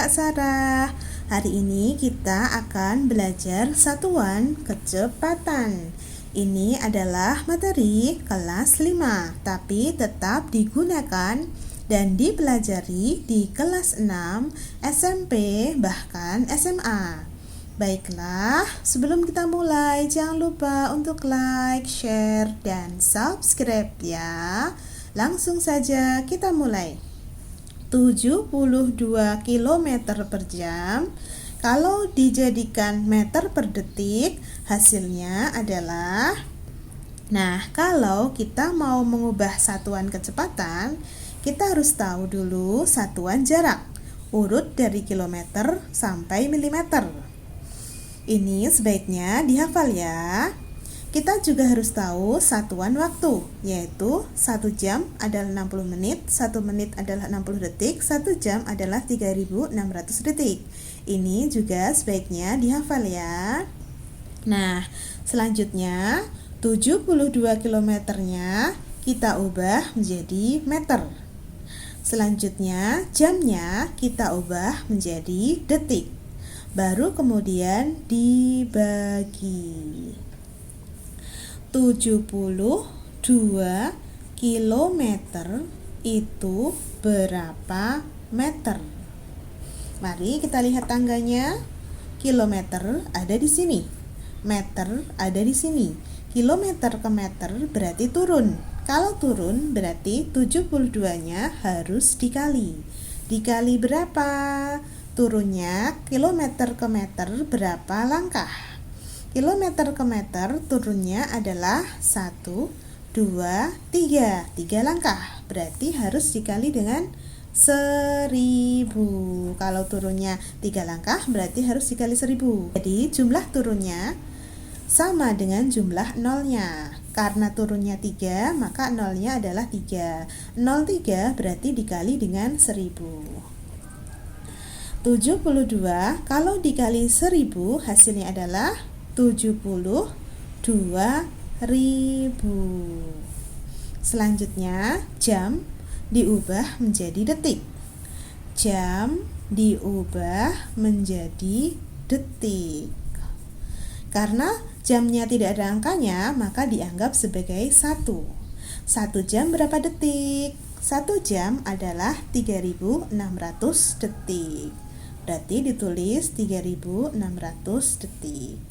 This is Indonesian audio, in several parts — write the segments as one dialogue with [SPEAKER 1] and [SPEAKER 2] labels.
[SPEAKER 1] Kak Sarah. Hari ini kita akan belajar satuan kecepatan. Ini adalah materi kelas 5, tapi tetap digunakan dan dipelajari di kelas 6, SMP, bahkan SMA. Baiklah, sebelum kita mulai, jangan lupa untuk like, share, dan subscribe ya. Langsung saja kita mulai. 72 km per jam. Kalau dijadikan meter per detik, hasilnya adalah, kalau kita mau mengubah satuan kecepatan, kita harus tahu dulu satuan jarak, urut dari kilometer sampai milimeter. Ini sebaiknya dihafal ya. Kita juga harus tahu satuan waktu, yaitu 1 jam adalah 60 menit, 1 menit adalah 60 detik, 1 jam adalah 3600 detik. Ini juga sebaiknya dihafal ya. Selanjutnya 72 kilometernya kita ubah menjadi meter. Selanjutnya jamnya kita ubah menjadi detik. Baru kemudian dibagi. 72 kilometer itu berapa meter? Mari kita lihat tangganya. Kilometer ada di sini, meter ada di sini. Kilometer ke meter berarti turun. Kalau turun berarti 72-nya harus dikali. Dikali berapa? Turunnya kilometer ke meter berapa langkah? Kilometer ke meter turunnya adalah 1, 2, 3 langkah. Berarti harus dikali dengan 1000. Kalau turunnya 3 langkah berarti harus dikali 1000. Jadi jumlah turunnya sama dengan jumlah nolnya. Karena turunnya 3, maka nolnya adalah 3. 03 berarti dikali dengan 1000. 72 kalau dikali 1000 hasilnya adalah 72.000. Selanjutnya jam diubah menjadi detik. Jam diubah menjadi detik. Karena jamnya tidak ada angkanya, maka dianggap sebagai 1. 1 jam berapa detik? 1 jam adalah 3600 detik. Berarti ditulis 3600 detik.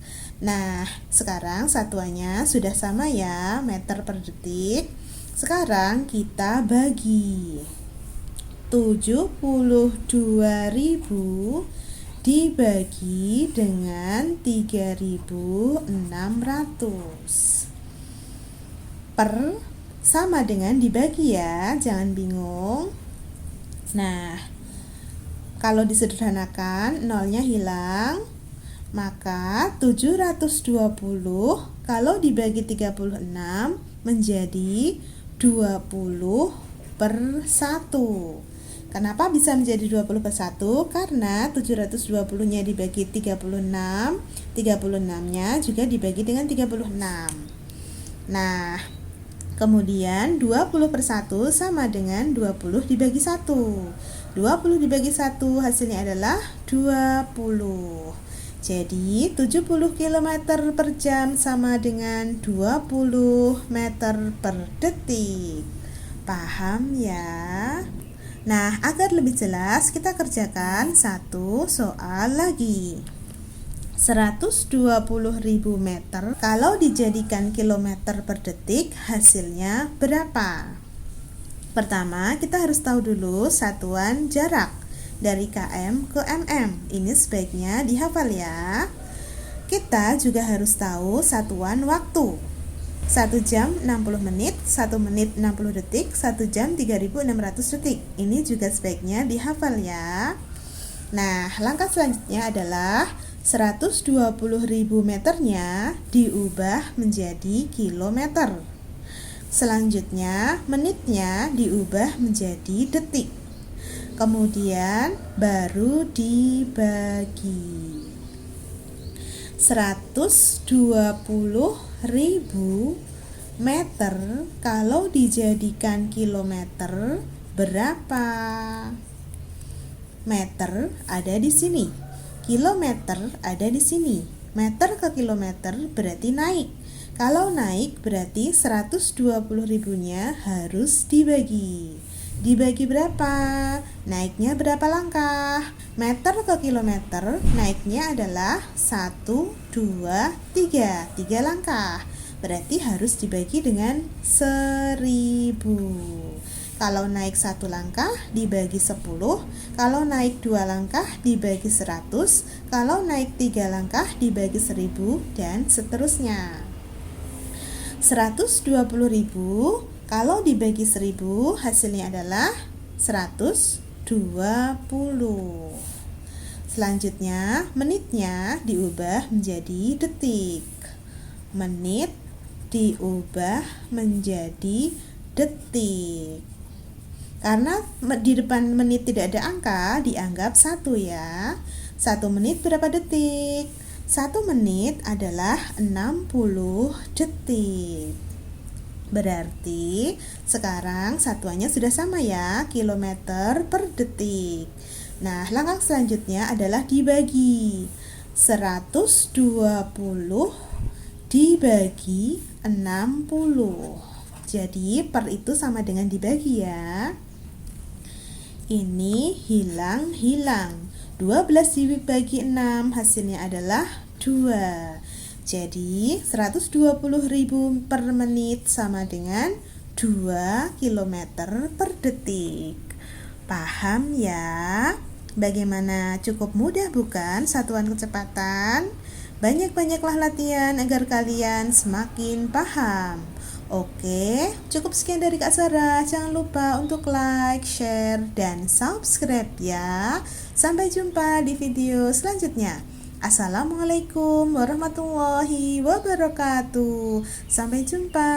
[SPEAKER 1] Sekarang satuannya sudah sama ya, meter per detik. Sekarang kita bagi. 72.000 dibagi dengan 3600 per sama dengan dibagi ya, jangan bingung. Kalau disederhanakan nolnya hilang, maka 720 kalau dibagi 36 menjadi 20 per 1. Kenapa bisa menjadi 20 per 1? Karena 720-nya dibagi 36, 36-nya juga dibagi dengan 36. Kemudian 20 per 1 sama dengan 20 dibagi 1. 20 dibagi 1 hasilnya adalah 20. Jadi 70 km per jam sama dengan 20 meter per detik. Paham ya? Agar lebih jelas kita kerjakan satu soal lagi. 120.000 meter kalau dijadikan kilometer per detik hasilnya berapa? Pertama kita harus tahu dulu satuan jarak dari km ke mm. Ini sebaiknya dihafal ya. Kita juga harus tahu satuan waktu. 1 jam 60 menit, 1 menit 60 detik, 1 jam 3600 detik. Ini juga sebaiknya dihafal ya. Langkah selanjutnya adalah 120.000 meternya diubah menjadi kilometer. Selanjutnya menitnya diubah menjadi detik. Kemudian baru dibagi. 120.000 meter kalau dijadikan kilometer berapa? Meter ada di sini. Kilometer ada di sini. Meter ke kilometer berarti naik. Kalau naik berarti 120 ribunya harus dibagi. Dibagi berapa? Naiknya berapa langkah? Meter ke kilometer naiknya adalah 1, 2, 3. 3 langkah. Berarti harus dibagi dengan 1000. Kalau naik 1 langkah dibagi 10, kalau naik 2 langkah dibagi 100, kalau naik 3 langkah dibagi 1000, dan seterusnya. 120.000 kalau dibagi 1000 hasilnya adalah 120. Selanjutnya, menitnya diubah menjadi detik. Menit diubah menjadi detik. Karena di depan menit tidak ada angka, dianggap 1 ya. 1 menit berapa detik? 1 menit adalah 60 detik. Berarti sekarang satuannya sudah sama ya, kilometer per detik. Nah, langkah selanjutnya adalah dibagi. 120 dibagi 60. Jadi per itu sama dengan dibagi ya. Ini hilang. 12 dibagi 6 hasilnya adalah 2. Jadi 120.000 per menit sama dengan 2 km per detik. Paham ya? Bagaimana, cukup mudah bukan satuan kecepatan? Banyak-banyaklah latihan agar kalian semakin paham. Oke, cukup sekian dari Kak Sarah. Jangan lupa untuk like, share, dan subscribe ya. Sampai jumpa di video selanjutnya. Assalamualaikum warahmatullahi wabarakatuh. Sampai jumpa.